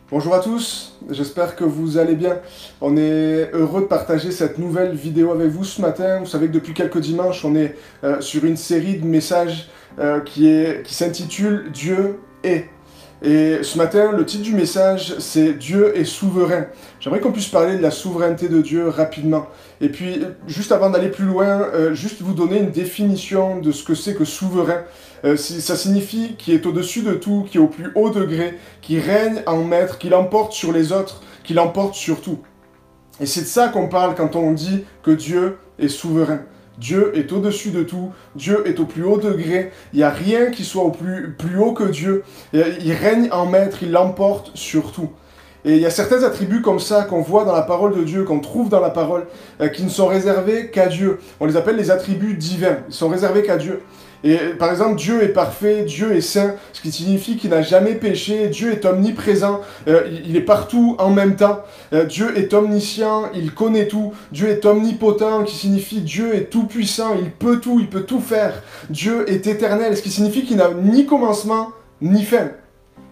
Bonjour à tous, j'espère que vous allez bien. On est heureux de partager cette nouvelle vidéo avec vous ce matin. Vous savez que depuis quelques dimanches, on est sur une série de messages qui s'intitule Dieu est. Et ce matin, le titre du message, c'est Dieu est souverain. J'aimerais qu'on puisse parler de la souveraineté de Dieu rapidement. Et puis, juste avant d'aller plus loin, juste vous donner une définition de ce que c'est que souverain. Ça signifie qui est au-dessus de tout, qui est au plus haut degré, qui règne en maître, qui l'emporte sur les autres, qui l'emporte sur tout. Et c'est de ça qu'on parle quand on dit que Dieu est souverain. Dieu est au-dessus de tout, Dieu est au plus haut degré, il n'y a rien qui soit au plus haut que Dieu. Il règne en maître, il l'emporte sur tout. Et il y a certains attributs comme ça qu'on voit dans la parole de Dieu, qu'on trouve dans la parole, qui ne sont réservés qu'à Dieu. On les appelle les attributs divins, ils sont réservés qu'à Dieu. Et par exemple, Dieu est parfait, Dieu est saint, ce qui signifie qu'il n'a jamais péché, Dieu est omniprésent, il est partout en même temps. Dieu est omniscient, il connaît tout. Dieu est omnipotent, qui signifie Dieu est tout puissant, il peut tout faire. Dieu est éternel, ce qui signifie qu'il n'a ni commencement, ni fin.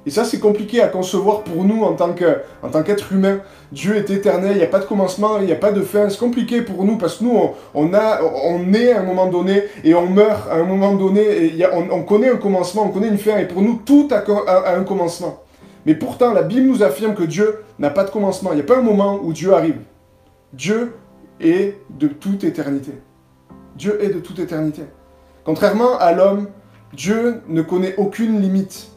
Et ça, c'est compliqué à concevoir pour nous en tant qu'être humain. Dieu est éternel, il n'y a pas de commencement, il n'y a pas de fin. C'est compliqué pour nous parce que nous, on naît à un moment donné et on meurt à un moment donné. Et on connaît un commencement, on connaît une fin. Et pour nous, tout a un commencement. Mais pourtant, la Bible nous affirme que Dieu n'a pas de commencement. Il n'y a pas un moment où Dieu arrive. Dieu est de toute éternité. Dieu est de toute éternité. Contrairement à l'homme, Dieu ne connaît aucune limite.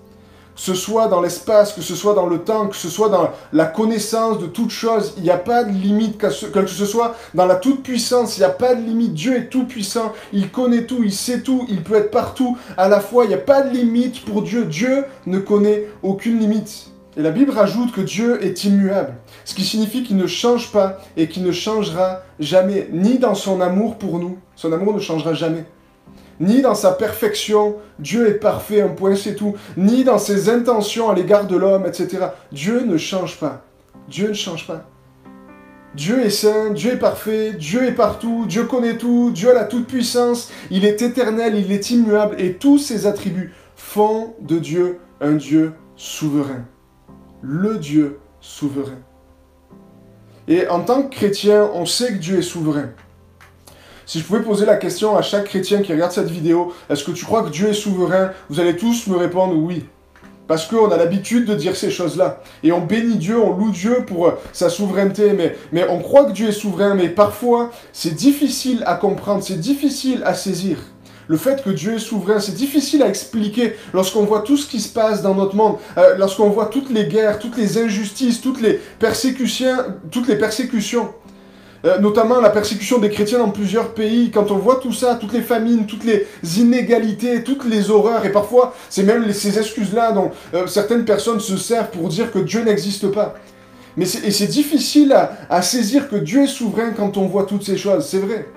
Que ce soit dans l'espace, que ce soit dans le temps, que ce soit dans la connaissance de toute chose, il n'y a pas de limite, que ce soit dans la toute-puissance, il n'y a pas de limite. Dieu est tout-puissant, il connaît tout, il sait tout, il peut être partout à la fois, il n'y a pas de limite pour Dieu. Dieu ne connaît aucune limite. Et la Bible rajoute que Dieu est immuable, ce qui signifie qu'il ne change pas et qu'il ne changera jamais, ni dans son amour pour nous, son amour ne changera jamais. Ni dans sa perfection, Dieu est parfait, un point c'est tout, ni dans ses intentions à l'égard de l'homme, etc. Dieu ne change pas. Dieu ne change pas. Dieu est saint, Dieu est parfait, Dieu est partout, Dieu connaît tout, Dieu a la toute-puissance, il est éternel, il est immuable, et tous ses attributs font de Dieu un Dieu souverain. Le Dieu souverain. Et en tant que chrétien, on sait que Dieu est souverain. Si je pouvais poser la question à chaque chrétien qui regarde cette vidéo, est-ce que tu crois que Dieu est souverain? Vous allez tous me répondre oui. Parce qu'on a l'habitude de dire ces choses-là. Et on bénit Dieu, on loue Dieu pour sa souveraineté. Mais on croit que Dieu est souverain. Mais parfois, c'est difficile à comprendre, c'est difficile à saisir. Le fait que Dieu est souverain, c'est difficile à expliquer lorsqu'on voit tout ce qui se passe dans notre monde, lorsqu'on voit toutes les guerres, toutes les injustices, toutes les persécutions. Notamment la persécution des chrétiens dans plusieurs pays, quand on voit tout ça, toutes les famines, toutes les inégalités, toutes les horreurs, et parfois c'est même ces excuses-là dont certaines personnes se servent pour dire que Dieu n'existe pas. Mais c'est difficile à saisir que Dieu est souverain quand on voit toutes ces choses, c'est vrai.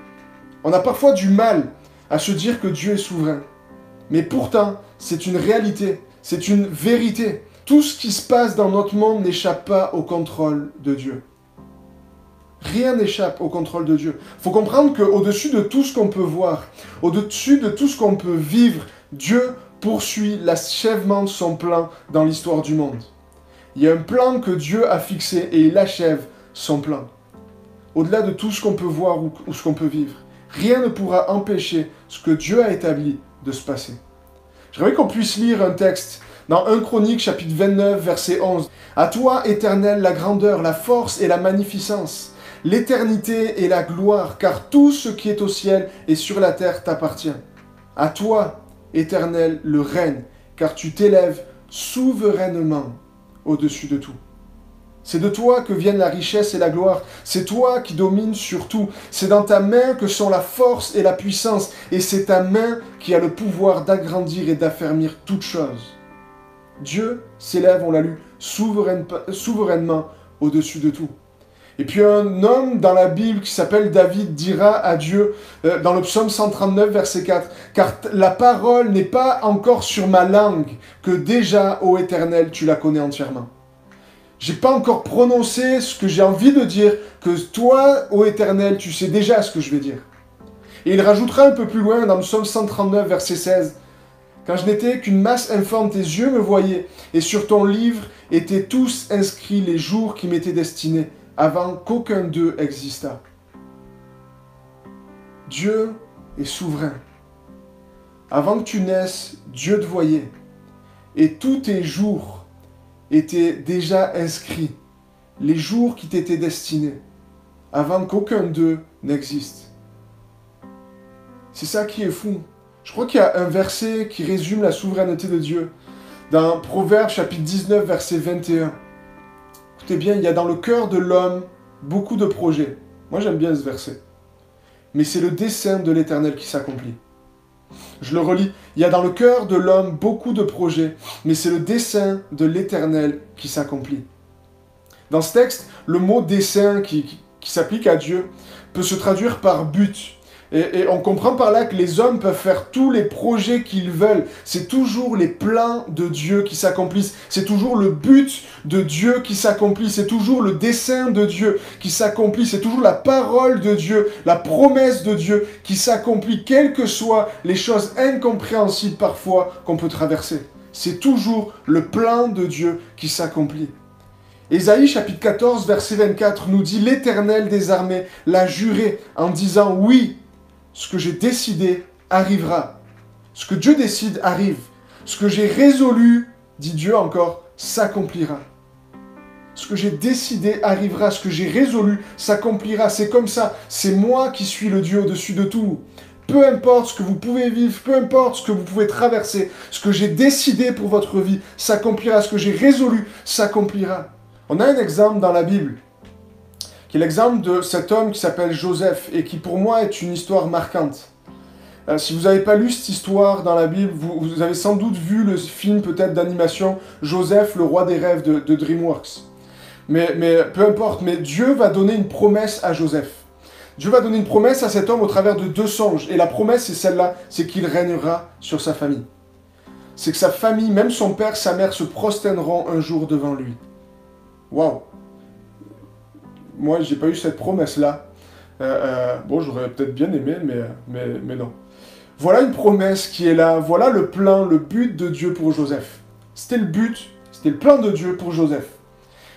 On a parfois du mal à se dire que Dieu est souverain. Mais pourtant, c'est une réalité, c'est une vérité. Tout ce qui se passe dans notre monde n'échappe pas au contrôle de Dieu. Rien n'échappe au contrôle de Dieu. Il faut comprendre qu'au-dessus de tout ce qu'on peut voir, au-dessus de tout ce qu'on peut vivre, Dieu poursuit l'achèvement de son plan dans l'histoire du monde. Il y a un plan que Dieu a fixé et il achève son plan. Au-delà de tout ce qu'on peut voir ou ce qu'on peut vivre, rien ne pourra empêcher ce que Dieu a établi de se passer. J'aimerais qu'on puisse lire un texte dans 1 Chronique, chapitre 29, verset 11. « À toi, Éternel, la grandeur, la force et la magnificence, l'éternité et la gloire, car tout ce qui est au ciel et sur la terre t'appartient. À toi, Éternel, le règne, car tu t'élèves souverainement au-dessus de tout. C'est de toi que viennent la richesse et la gloire. C'est toi qui domines sur tout. C'est dans ta main que sont la force et la puissance. Et c'est ta main qui a le pouvoir d'agrandir et d'affermir toutes choses. Dieu s'élève, on l'a lu, souverainement au-dessus de tout. Et puis un homme dans la Bible qui s'appelle David dira à Dieu, dans le psaume 139, verset 4, « Car la parole n'est pas encore sur ma langue, que déjà, ô Éternel, tu la connais entièrement. » J'ai pas encore prononcé ce que j'ai envie de dire, que toi, ô Éternel, tu sais déjà ce que je vais dire. Et il rajoutera un peu plus loin, dans le psaume 139, verset 16, « Quand je n'étais qu'une masse informe, tes yeux me voyaient, et sur ton livre étaient tous inscrits les jours qui m'étaient destinés, avant qu'aucun d'eux existât. Dieu est souverain. Avant que tu naisses, Dieu te voyait. Et tous tes jours étaient déjà inscrits. Les jours qui t'étaient destinés. Avant qu'aucun d'eux n'existe. C'est ça qui est fou. Je crois qu'il y a un verset qui résume la souveraineté de Dieu. Dans Proverbes chapitre 19, verset 21. Écoutez bien, il y a dans le cœur de l'homme beaucoup de projets. Moi j'aime bien ce verset. Mais c'est le dessein de l'Éternel qui s'accomplit. Je le relis. Il y a dans le cœur de l'homme beaucoup de projets, mais c'est le dessein de l'Éternel qui s'accomplit. Dans ce texte, le mot dessein qui s'applique à Dieu peut se traduire par but. Et on comprend par là que les hommes peuvent faire tous les projets qu'ils veulent. C'est toujours les plans de Dieu qui s'accomplissent. C'est toujours le but de Dieu qui s'accomplit. C'est toujours le dessein de Dieu qui s'accomplit. C'est toujours la parole de Dieu, la promesse de Dieu qui s'accomplit, quelles que soient les choses incompréhensibles parfois qu'on peut traverser. C'est toujours le plan de Dieu qui s'accomplit. Ésaïe chapitre 14, verset 24 nous dit « L'Éternel des armées l'a juré en disant « Oui, ce que j'ai décidé arrivera. » Ce que Dieu décide arrive. Ce que j'ai résolu, dit Dieu encore, s'accomplira. Ce que j'ai décidé arrivera. Ce que j'ai résolu s'accomplira. C'est comme ça. C'est moi qui suis le Dieu au-dessus de tout. Peu importe ce que vous pouvez vivre, peu importe ce que vous pouvez traverser, ce que j'ai décidé pour votre vie s'accomplira. Ce que j'ai résolu s'accomplira. On a un exemple dans la Bible, qui est l'exemple de cet homme qui s'appelle Joseph, et qui pour moi est une histoire marquante. Si vous n'avez pas lu cette histoire dans la Bible, vous avez sans doute vu le film peut-être d'animation Joseph, le roi des rêves de DreamWorks. Mais peu importe, mais Dieu va donner une promesse à Joseph. Dieu va donner une promesse à cet homme au travers de 2 songes. Et la promesse, c'est celle-là, c'est qu'il régnera sur sa famille. C'est que sa famille, même son père, sa mère, se prosterneront un jour devant lui. Waouh! Moi, j'ai pas eu cette promesse-là. Bon, j'aurais peut-être bien aimé, mais non. Voilà une promesse qui est là. Voilà le plan, le but de Dieu pour Joseph. C'était le but, c'était le plan de Dieu pour Joseph.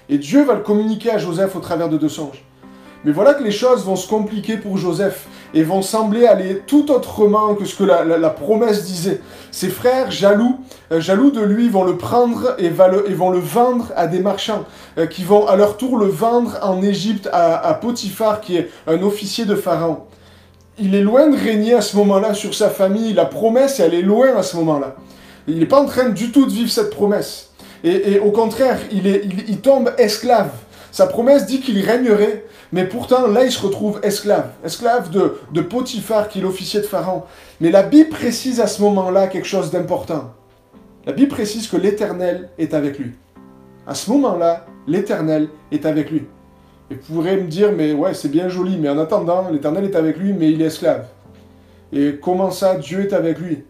Et Dieu va le communiquer à Joseph au travers de 2 songes. Mais voilà que les choses vont se compliquer pour Joseph et vont sembler aller tout autrement que ce que la promesse disait. Ses frères, jaloux de lui, vont le prendre et vont le vendre à des marchands qui vont à leur tour le vendre en Égypte à Potiphar, qui est un officier de Pharaon. Il est loin de régner à ce moment-là sur sa famille. La promesse, elle est loin à ce moment-là. Il n'est pas en train du tout de vivre cette promesse. Et au contraire, il tombe esclave. Sa promesse dit qu'il régnerait, mais pourtant, là, il se retrouve esclave. Esclave de Potiphar, qui est l'officier de Pharaon. Mais la Bible précise à ce moment-là quelque chose d'important. La Bible précise que l'Éternel est avec lui. À ce moment-là, l'Éternel est avec lui. Et vous pourrez me dire, mais ouais, c'est bien joli, mais en attendant, l'Éternel est avec lui, mais il est esclave. Et comment ça, Dieu est avec lui?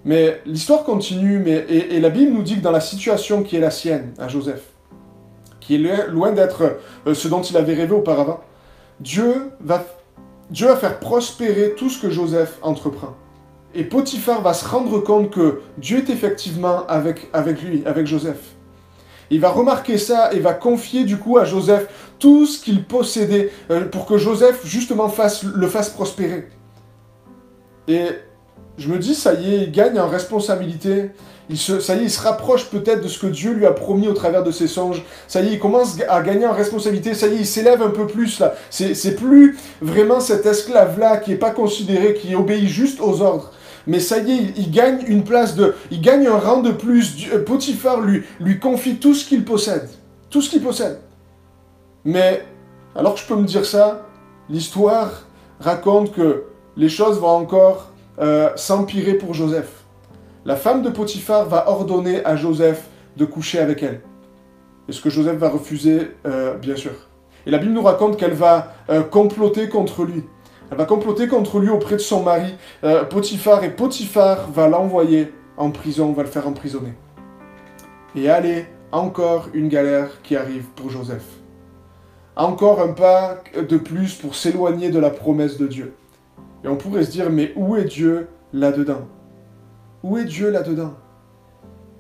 Mais l'histoire continue, et la Bible nous dit que dans la situation qui est la sienne, à Joseph, qui est loin d'être ce dont il avait rêvé auparavant, Dieu va faire prospérer tout ce que Joseph entreprend. Et Potiphar va se rendre compte que Dieu est effectivement avec lui, avec Joseph. Il va remarquer ça et va confier du coup à Joseph tout ce qu'il possédait pour que Joseph justement le fasse prospérer. Et je me dis, ça y est, il gagne en responsabilité. Ça y est, il se rapproche peut-être de ce que Dieu lui a promis au travers de ses songes. Ça y est, il commence à gagner en responsabilité. Ça y est, il s'élève un peu plus là. C'est plus vraiment cet esclave-là qui n'est pas considéré, qui obéit juste aux ordres. Mais ça y est, il gagne une place il gagne un rang de plus. Potiphar lui confie tout ce qu'il possède. Tout ce qu'il possède. Mais, alors que je peux me dire ça, l'histoire raconte que les choses vont encore s'empirer pour Joseph. La femme de Potiphar va ordonner à Joseph de coucher avec elle. Et ce que Joseph va refuser, bien sûr. Et la Bible nous raconte qu'elle va comploter contre lui. Elle va comploter contre lui auprès de son mari, Potiphar, et Potiphar va l'envoyer en prison, va le faire emprisonner. Et allez, encore une galère qui arrive pour Joseph. Encore un pas de plus pour s'éloigner de la promesse de Dieu. Et on pourrait se dire, mais où est Dieu là-dedans? Où est Dieu là-dedans?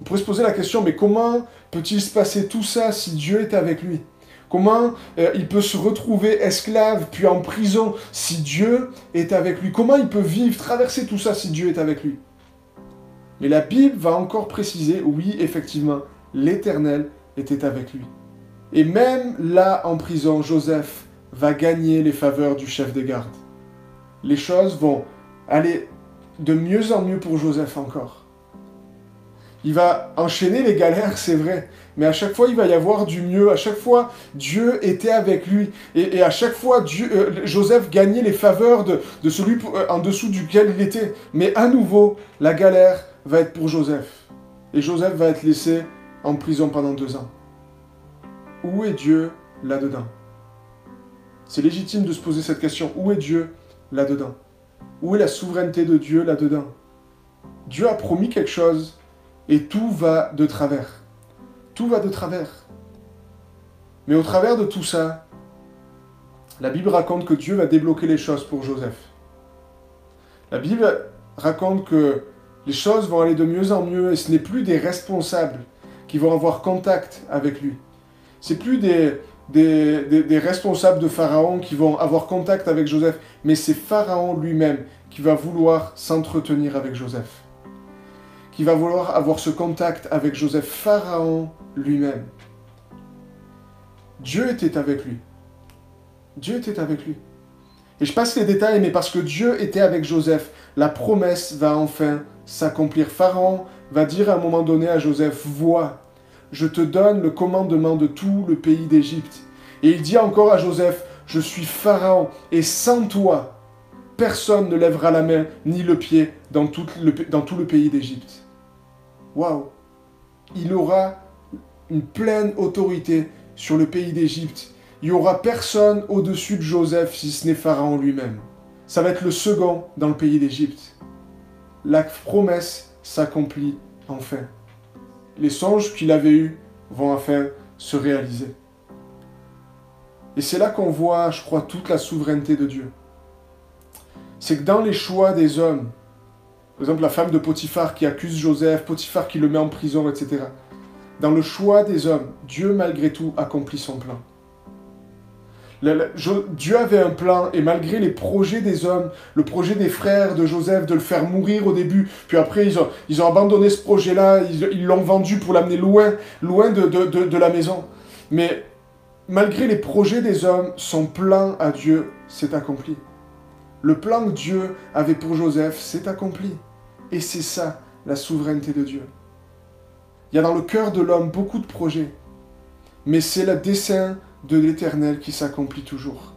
On pourrait se poser la question, mais comment peut-il se passer tout ça si Dieu est avec lui? Comment il peut se retrouver esclave, puis en prison, si Dieu est avec lui? Comment il peut vivre, traverser tout ça si Dieu est avec lui? Mais la Bible va encore préciser, oui, effectivement, l'Éternel était avec lui. Et même là, en prison, Joseph va gagner les faveurs du chef des gardes. Les choses vont aller de mieux en mieux pour Joseph encore. Il va enchaîner les galères, c'est vrai, mais à chaque fois, il va y avoir du mieux. À chaque fois, Dieu était avec lui. Et à chaque fois, Joseph gagnait les faveurs de celui en dessous duquel il était. Mais à nouveau, la galère va être pour Joseph. Et Joseph va être laissé en prison pendant 2 ans. Où est Dieu là-dedans? C'est légitime de se poser cette question. Où est Dieu là-dedans? Où est la souveraineté de Dieu là-dedans? Dieu a promis quelque chose et tout va de travers. Tout va de travers. Mais au travers de tout ça, la Bible raconte que Dieu va débloquer les choses pour Joseph. La Bible raconte que les choses vont aller de mieux en mieux et ce n'est plus des responsables qui vont avoir contact avec lui. C'est plus des responsables de Pharaon qui vont avoir contact avec Joseph, mais c'est Pharaon lui-même qui va vouloir s'entretenir avec Joseph, qui va vouloir avoir ce contact avec Joseph, Pharaon lui-même. Dieu était avec lui. Dieu était avec lui. Et je passe les détails, mais parce que Dieu était avec Joseph, la promesse va enfin s'accomplir. Pharaon va dire à un moment donné à Joseph, « Vois, je te donne le commandement de tout le pays d'Égypte. » Et il dit encore à Joseph, « Je suis Pharaon, et sans toi, personne ne lèvera la main ni le pied dans tout le pays d'Égypte. » Waouh! Il aura une pleine autorité sur le pays d'Égypte. Il n'y aura personne au-dessus de Joseph si ce n'est Pharaon lui-même. Ça va être le second dans le pays d'Égypte. La promesse s'accomplit enfin. Les songes qu'il avait eus vont enfin se réaliser. Et c'est là qu'on voit, je crois, toute la souveraineté de Dieu. C'est que dans les choix des hommes, par exemple la femme de Potiphar qui accuse Joseph, Potiphar qui le met en prison, etc. Dans le choix des hommes, Dieu malgré tout accomplit son plan. Dieu avait un plan, et malgré les projets des hommes, le projet des frères de Joseph de le faire mourir au début, puis après ils ont abandonné ce projet-là, ils l'ont vendu pour l'amener loin de la maison. Mais malgré les projets des hommes, son plan à Dieu s'est accompli. Le plan que Dieu avait pour Joseph s'est accompli. Et c'est ça, la souveraineté de Dieu. Il y a dans le cœur de l'homme beaucoup de projets, mais c'est le dessein de l'Éternel qui s'accomplit toujours.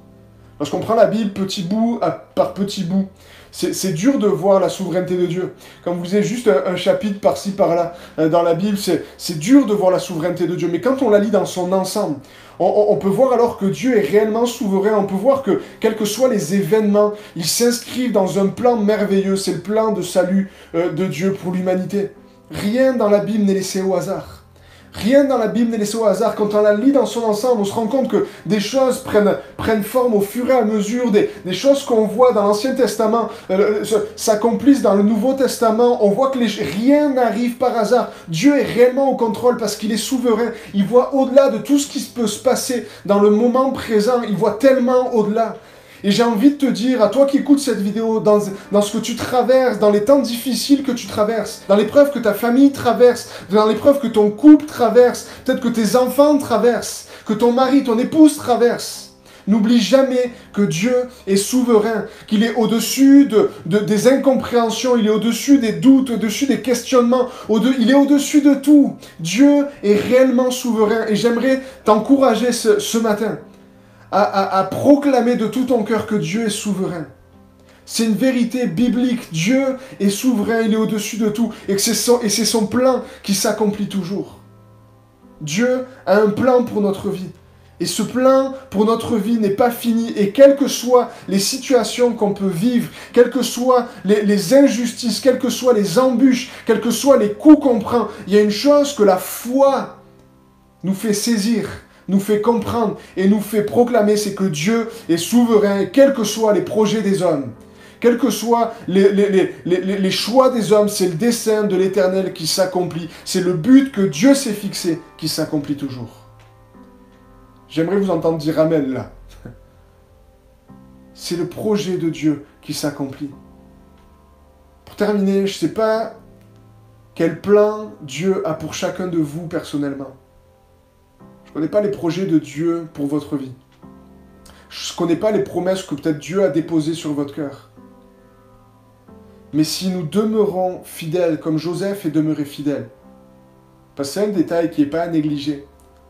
Lorsqu'on prend la Bible petit bout par petit bout, c'est dur de voir la souveraineté de Dieu. Quand vous lisez juste un chapitre par-ci par-là dans la Bible, c'est dur de voir la souveraineté de Dieu. Mais quand on la lit dans son ensemble, on peut voir alors que Dieu est réellement souverain. On peut voir que, quels que soient les événements, ils s'inscrivent dans un plan merveilleux. C'est le plan de salut de Dieu pour l'humanité. Rien dans la Bible n'est laissé au hasard. Rien dans la Bible n'est laissé au hasard. Quand on la lit dans son ensemble, on se rend compte que des choses prennent forme au fur et à mesure. Des choses qu'on voit dans l'Ancien Testament s'accomplissent dans le Nouveau Testament. On voit que rien n'arrive par hasard. Dieu est réellement au contrôle parce qu'il est souverain. Il voit au-delà de tout ce qui peut se passer dans le moment présent. Il voit tellement au-delà. Et j'ai envie de te dire, à toi qui écoutes cette vidéo, dans ce que tu traverses, dans les temps difficiles que tu traverses, dans l'épreuve que ta famille traverse, dans l'épreuve que ton couple traverse, peut-être que tes enfants traversent, que ton mari, ton épouse traverse, n'oublie jamais que Dieu est souverain, qu'il est au-dessus des incompréhensions, il est au-dessus des doutes, au-dessus des questionnements, il est au-dessus de tout. Dieu est réellement souverain et j'aimerais t'encourager ce matin à proclamer de tout ton cœur que Dieu est souverain. C'est une vérité biblique. Dieu est souverain, il est au-dessus de tout. Et c'est son plan qui s'accomplit toujours. Dieu a un plan pour notre vie. Et ce plan pour notre vie n'est pas fini. Et quelles que soient les situations qu'on peut vivre, quelles que soient les injustices, quelles que soient les embûches, quels que soient les coups qu'on prend, il y a une chose que la foi nous fait saisir, nous fait comprendre et nous fait proclamer, c'est que Dieu est souverain, quels que soient les projets des hommes, Quels que soient les choix des hommes, c'est le dessein de l'Éternel qui s'accomplit. C'est le but que Dieu s'est fixé qui s'accomplit toujours. J'aimerais vous entendre dire Amen là. C'est le projet de Dieu qui s'accomplit. Pour terminer, je ne sais pas quel plan Dieu a pour chacun de vous personnellement. Je ne connais pas les projets de Dieu pour votre vie. Je ne connais pas les promesses que peut-être Dieu a déposées sur votre cœur. Mais si nous demeurons fidèles, comme Joseph est demeuré fidèle, parce que c'est un détail qui n'est pas à négliger.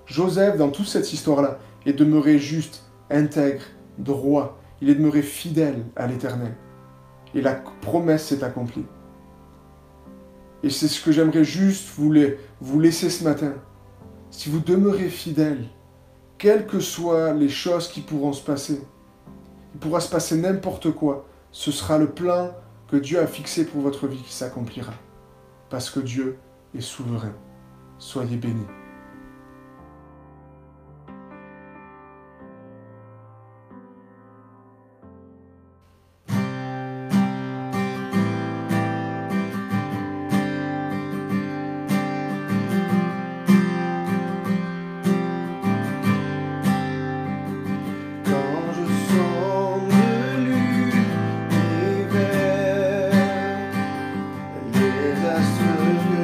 Joseph, dans toute cette histoire-là, est demeuré juste, intègre, droit. Il est demeuré fidèle à l'Éternel. Et la promesse s'est accomplie. Et c'est ce que j'aimerais juste vous laisser ce matin. Si vous demeurez fidèle, quelles que soient les choses qui pourront se passer, il pourra se passer n'importe quoi, ce sera le plan que Dieu a fixé pour votre vie qui s'accomplira. Parce que Dieu est souverain. Soyez bénis. Les astres